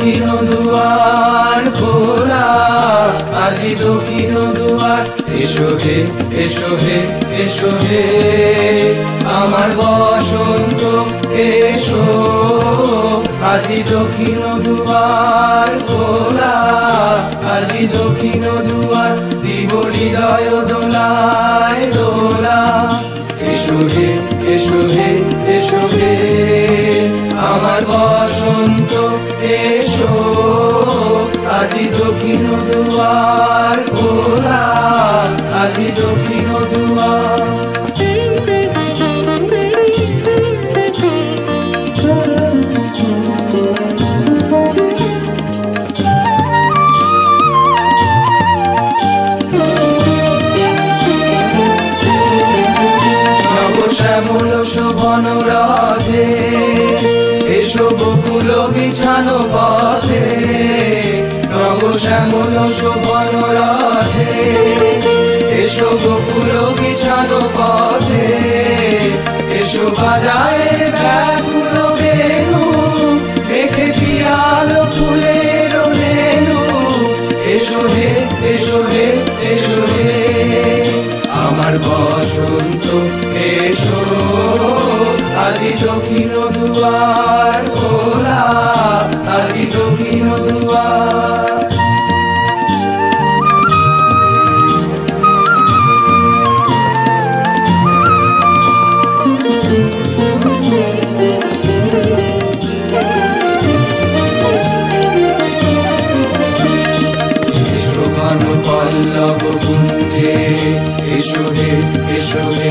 দক্ষিণ দুয়ার খোলা, আজি দক্ষিণ দুয়ার। এসো হে, এসো হে, এসো হে আমার বসন্ত এসো, আজি দক্ষিণ দুয়ার খোলা, আজি দক্ষিণ দুয়ার। দিব হৃদয় দোলায় দোলা, এসো হে, এসো হে, এসো হে আমার বসন্ত এসো, আজি দক্ষিণ দুয়ার খোলা, আজি দক্ষিণ দুয়ার। শ্যামল শোভন রথে এসো বকুল বিছানো পথে, নব শ্যামল শোভন রথে এসো বকুল বিছানো পথে। এসো বাজায় ব্যাকুল বেণু, মেঘে পিয়াল ফুলের রেণু। এসো হে, এসো হে, এসো হে আমার বসন্ত এসো, আজি দক্ষিণ দুয়ার খোলা, আজি দক্ষিণ দুয়ার। পল্লব কুঞ্জে এসো হে, এসো হে,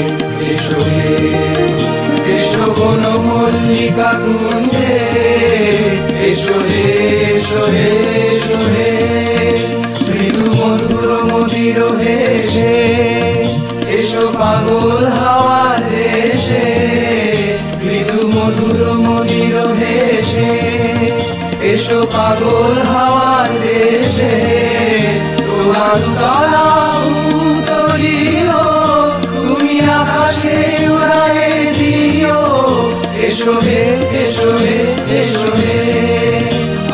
এসো হে এসো বন মল্লিকা কুঞ্জে এসো হে, এসো হে, এসো হে মৃদু মধুর মদির হেসে এসো পাগল হাওয়ার দেশে। মৃদু মধুর মদির হেসে এসো পাগল হাওয়ার দেশে। তোমার গলা উত্তরীয় তুমি আকাশে উড়ায়ে দিও, এসো হে, এসো হে, এসো হে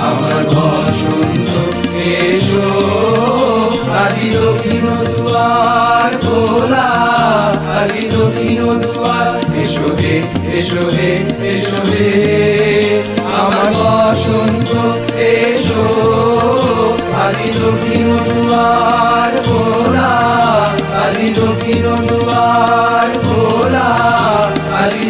আমার বসন্ত এসো, আজি দক্ষিণ দুয়ার খোলা, আজি দক্ষিণ দুয়ার। এসো হে, এসো হে, এসো হে আমার বসন্ত এসো, আজি দক্ষিণ দুয়ার খোলা, আজি দক্ষিণ দুয়ার খোলা, আজি